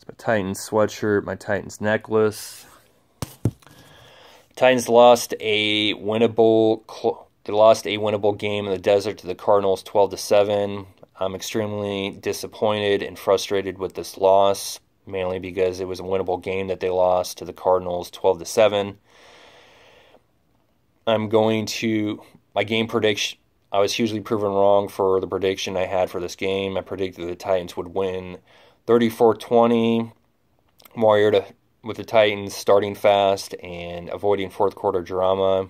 It's my Titans sweatshirt, my Titans necklace. Titans lost a winnable game in the desert to the Cardinals 12-7. I'm extremely disappointed and frustrated with this loss, mainly because it was a winnable game that they lost to the Cardinals 12-7. My game prediction, I was hugely proven wrong for the prediction I had for this game. I predicted the Titans would win 34-20. Mariota with the Titans starting fast and avoiding fourth quarter drama.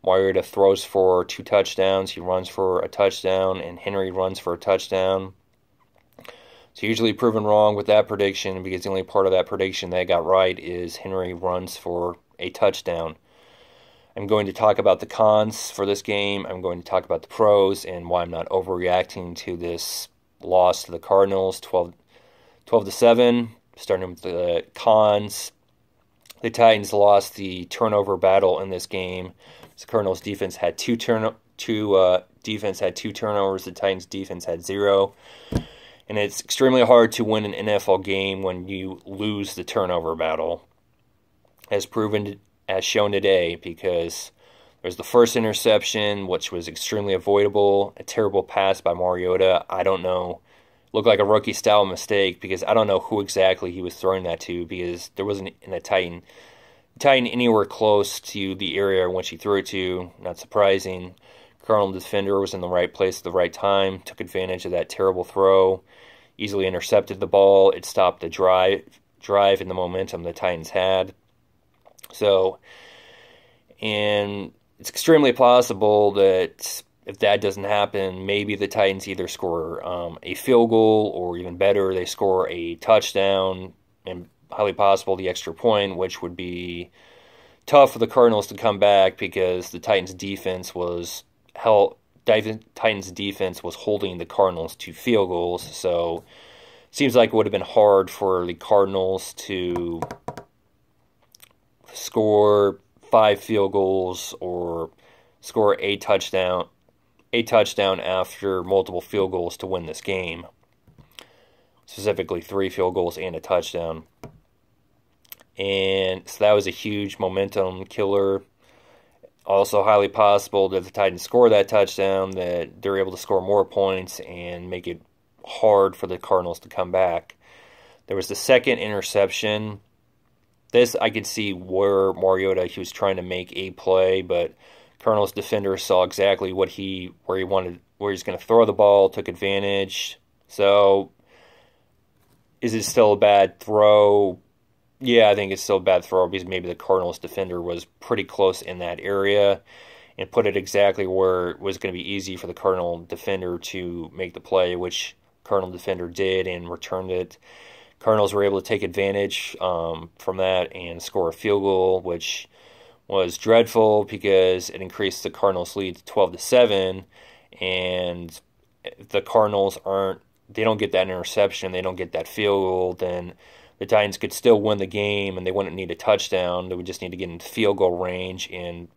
Mariota throws for 2 touchdowns. He runs for a touchdown, and Henry runs for a touchdown. So usually proven wrong with that prediction, because the only part of that prediction that I got right is Henry runs for a touchdown. I'm going to talk about the cons for this game. I'm going to talk about the pros and why I'm not overreacting to this loss to the Cardinals 12-7. Starting with the cons, the Titans lost the turnover battle in this game. The Cardinals defense had two turnovers. The Titans defense had 0. And it's extremely hard to win an NFL game when you lose the turnover battle, as shown today, because there's the first interception, which was extremely avoidable, a terrible pass by Mariota. I don't know. Looked like a rookie-style mistake, because I don't know who exactly he was throwing that to, because there wasn't a Titan anywhere close to the area in which he threw it to. Not surprising. Cardinal defender was in the right place at the right time, took advantage of that terrible throw, easily intercepted the ball. It stopped the drive and the momentum the Titans had. So, and it's extremely possible that if that doesn't happen, maybe the Titans either score a field goal, or even better, they score a touchdown, and highly possible the extra point, which would be tough for the Cardinals to come back, because the Titans defense was holding the Cardinals to field goals. So seems like it would have been hard for the Cardinals to score 5 field goals or score a touchdown after multiple field goals to win this game. Specifically 3 field goals and a touchdown. And so that was a huge momentum killer. Also highly possible that if the Titans score that touchdown, that they're able to score more points and make it hard for the Cardinals to come back. There was the second interception. This I could see where Mariota, he was trying to make a play, but Cardinals defender saw exactly where he's going to throw the ball, took advantage. So, is it still a bad throw? Yeah, I think it's still a bad throw, because maybe the Cardinals defender was pretty close in that area and put it exactly where it was going to be easy for the Cardinal defender to make the play, which Cardinal defender did and returned it. Cardinals were able to take advantage from that and score a field goal, which was dreadful because it increased the Cardinals' lead to 12-7, and if the Cardinals they don't get that interception, they don't get that field goal, then the Titans could still win the game, and they wouldn't need a touchdown. They would just need to get into field goal range and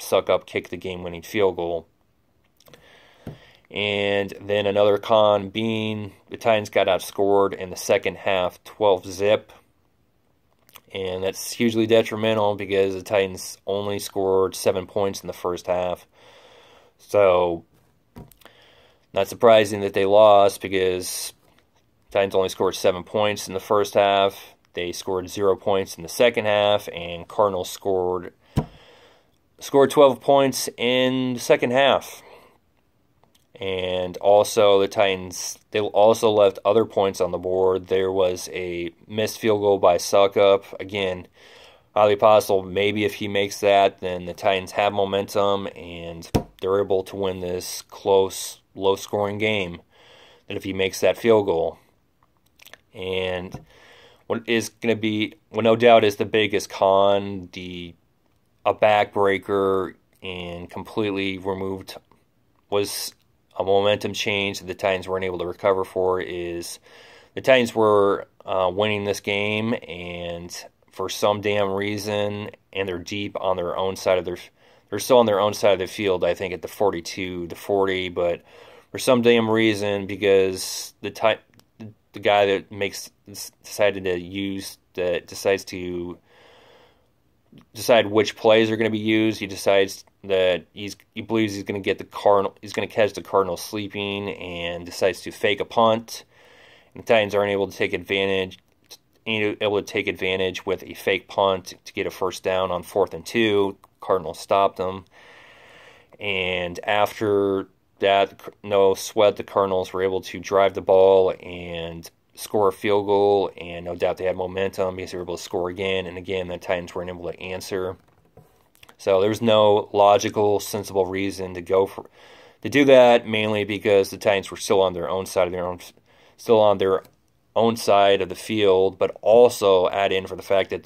kick the game-winning field goal. And then another con being the Titans got outscored in the second half 12-zip. And that's hugely detrimental, because the Titans only scored 7 points in the first half. So, not surprising that they lost, because the Titans only scored 7 points in the first half. They scored 0 points in the second half, and Cardinals scored 12 points in the second half. And also the Titans, they also left other points on the board. There was a missed field goal by Suckup. Again, highly possible maybe if he makes that, then the Titans have momentum and they're able to win this close, low-scoring game, that if he makes that field goal. And what no doubt is the biggest con, a backbreaker and completely removed, was a momentum change that the Titans weren't able to recover for, is the Titans were winning this game, and for some damn reason, and they're deep on their own side of they're still on their own side of the field, I think at the 42-40, but for some damn reason, because the the guy that decides to decide which plays are going to be used. He decides that he believes he's going to catch the Cardinals sleeping, and decides to fake a punt. And the Titans aren't able to take advantage with a fake punt to get a first down on 4th and 2. Cardinals stopped them, and after that, no sweat, the Cardinals were able to drive the ball and score a field goal, and no doubt they had momentum because they were able to score again, and again the Titans weren't able to answer. So there's no logical, sensible reason to do that, mainly because the Titans were still on their own side of the field, but also add in for the fact that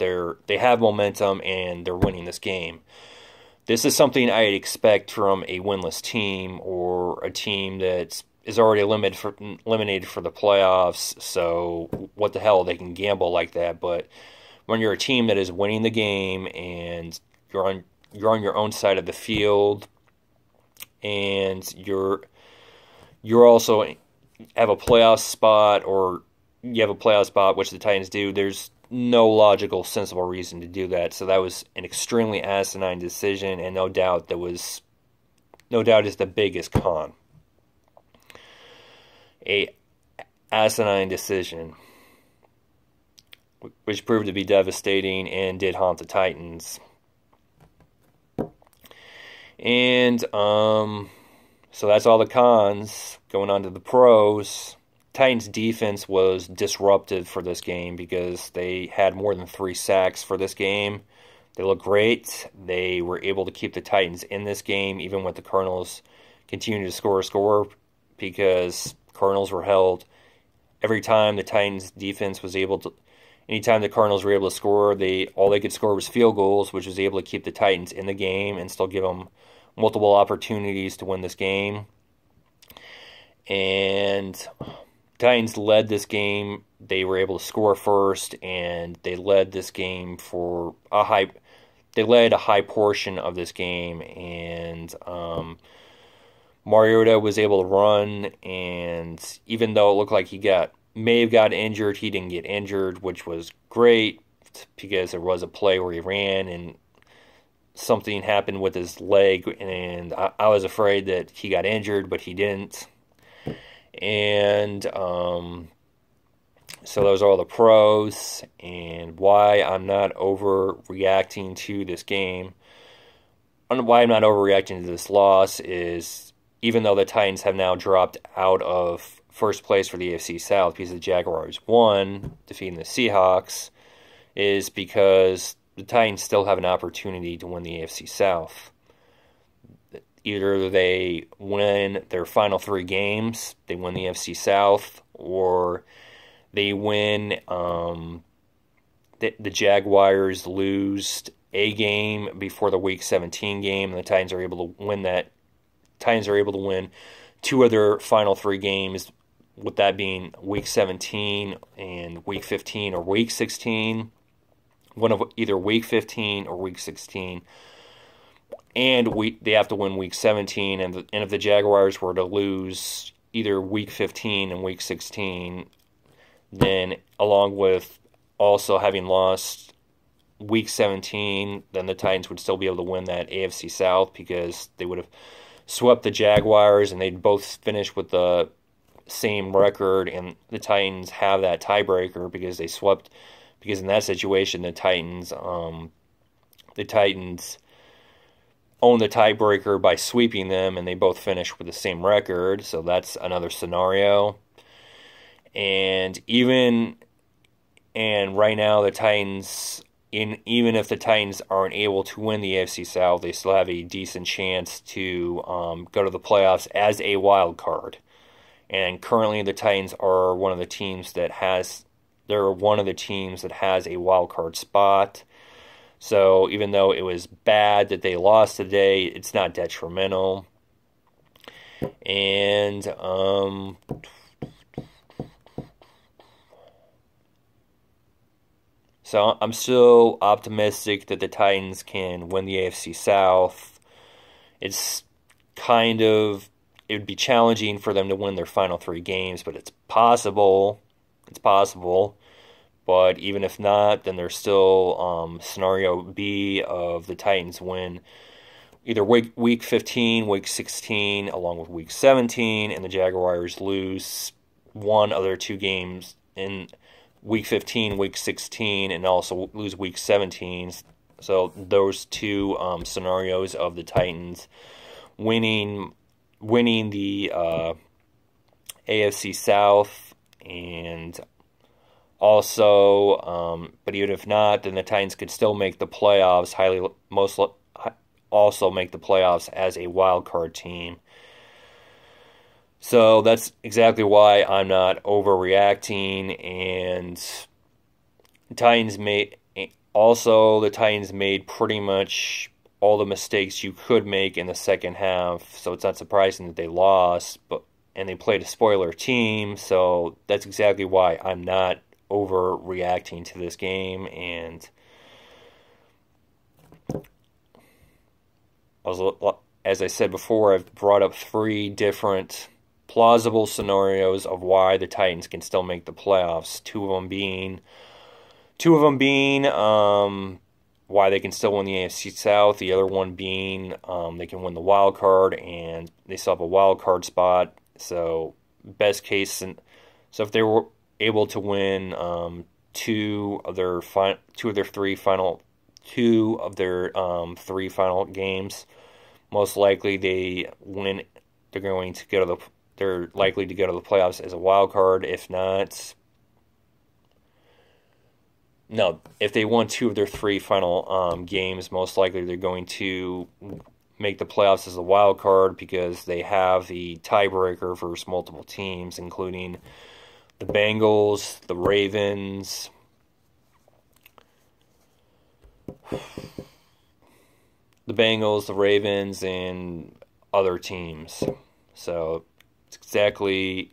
they have momentum and they're winning this game. This is something I'd expect from a winless team, or a team that is already eliminated for the playoffs. So what the hell, they can gamble like that. But when you're a team that is winning the game and you're on your own side of the field, and you're also have a playoff spot, which the Titans do, there's no logical, sensible reason to do that. So that was an extremely asinine decision, and no doubt is the biggest con. A asinine decision, which proved to be devastating and did haunt the Titans. And so that's all the cons. Going on to the pros. Titans defense was disruptive for this game because they had more than 3 sacks for this game. They looked great. They were able to keep the Titans in this game, even with the Cardinals continuing to score, because Cardinals were held. Every time the Titans defense was able to, anytime the Cardinals were able to score, all they could score was field goals, which was able to keep the Titans in the game and still give them multiple opportunities to win this game. And Titans led this game. They were able to score first, and they led this game for They led a high portion of this game, and Mariota was able to run. And even though it looked like he may have got injured, he didn't get injured, which was great because there was a play where he ran and something happened with his leg, and I was afraid that he got injured, but he didn't. And so those are all the pros, and why I'm not overreacting to this game. Why I'm not overreacting to this loss is, even though the Titans have now dropped out of first place for the AFC South because the Jaguars won, defeating the Seahawks, is because the Titans still have an opportunity to win the AFC South. Either they win their final 3 games, they win the AFC South, or they win, the Jaguars lose a game before the Week 17 game, and the Titans are able to win that. Titans are able to win 2 of their final 3 games, with that being Week 17 and Week 15 or Week 16. One of either Week 15 or Week 16. And they have to win Week 17, and if the Jaguars were to lose either Week 15 and Week 16, then along with also having lost Week 17, then the Titans would still be able to win that AFC South because they would have swept the Jaguars, and they'd both finish with the same record, and the Titans have that tiebreaker because they swept. Because in that situation, the Titans own the tiebreaker by sweeping them, and they both finish with the same record. So that's another scenario. And right now, the Titans, even if the Titans aren't able to win the AFC South, they still have a decent chance to go to the playoffs as a wild card. And currently, the Titans are one of the teams that has a wild card spot. So even though it was bad that they lost today, it's not detrimental. And so I'm still optimistic that the Titans can win the AFC South. It would be challenging for them to win their final 3 games, but it's possible. It's possible. But even if not, then there's still scenario B of the Titans win either week 15, week 16, along with week 17, and the Jaguars lose one of their two games in week 15, week 16, and also lose week 17. So those two scenarios of the Titans winning the AFC South, and also, but even if not, then the Titans could still make the playoffs. Also make the playoffs as a wild card team. So that's exactly why I'm not overreacting. And the Titans made pretty much all the mistakes you could make in the second half. So it's not surprising that they lost, and they played a spoiler team. So that's exactly why I'm not overreacting to this game. And as I said before, I've brought up 3 different plausible scenarios of why the Titans can still make the playoffs. Two of them being why they can still win the AFC South. The other one being they can win the wild card, and they still have a wild card spot. So best case, so if they were able to win two of their 3 final games, most likely they win. They're likely to go to the playoffs as a wild card. If not, no. If they won 2 of their 3 final games, most likely they're going to make the playoffs as a wild card because they have the tiebreaker versus multiple teams, including the Bengals, the Ravens, and other teams. So it's exactly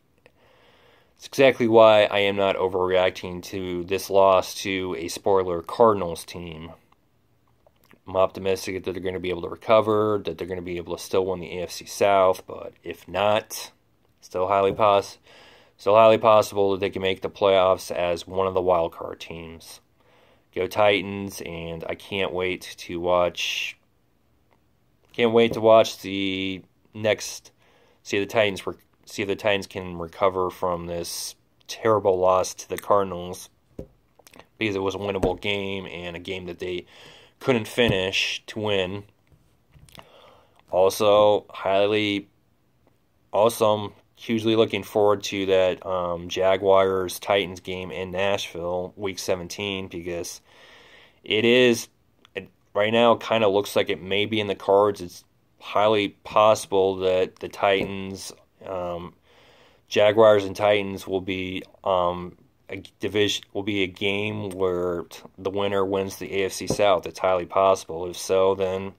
why I am not overreacting to this loss to a spoiler Cardinals team. I'm optimistic that they're going to be able to recover, that they're going to be able to still win the AFC South, but if not, still highly possible that they can make the playoffs as one of the wild card teams. Go Titans, and I can't wait to watch the next. See if the Titans can recover from this terrible loss to the Cardinals, because it was a winnable game and a game that they couldn't finish to win. Also, I'm hugely looking forward to that Jaguars-Titans game in Nashville, Week 17, because right now kind of looks like it may be in the cards. It's highly possible that the Jaguars and Titans will be a game where the winner wins the AFC South. It's highly possible. If so, then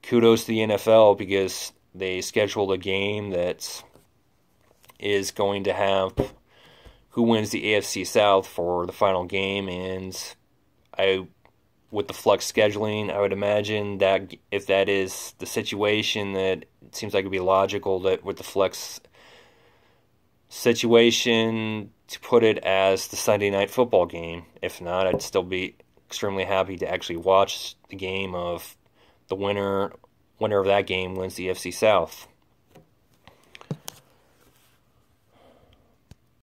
kudos to the NFL, because they scheduled a game that is going to have who wins the AFC South for the final game. And with the flex scheduling, I would imagine that if that is the situation, that it seems like it would be logical that with the flex situation to put it as the Sunday night football game. If not, I'd still be extremely happy to actually watch the game of the winner of that game wins the AFC South.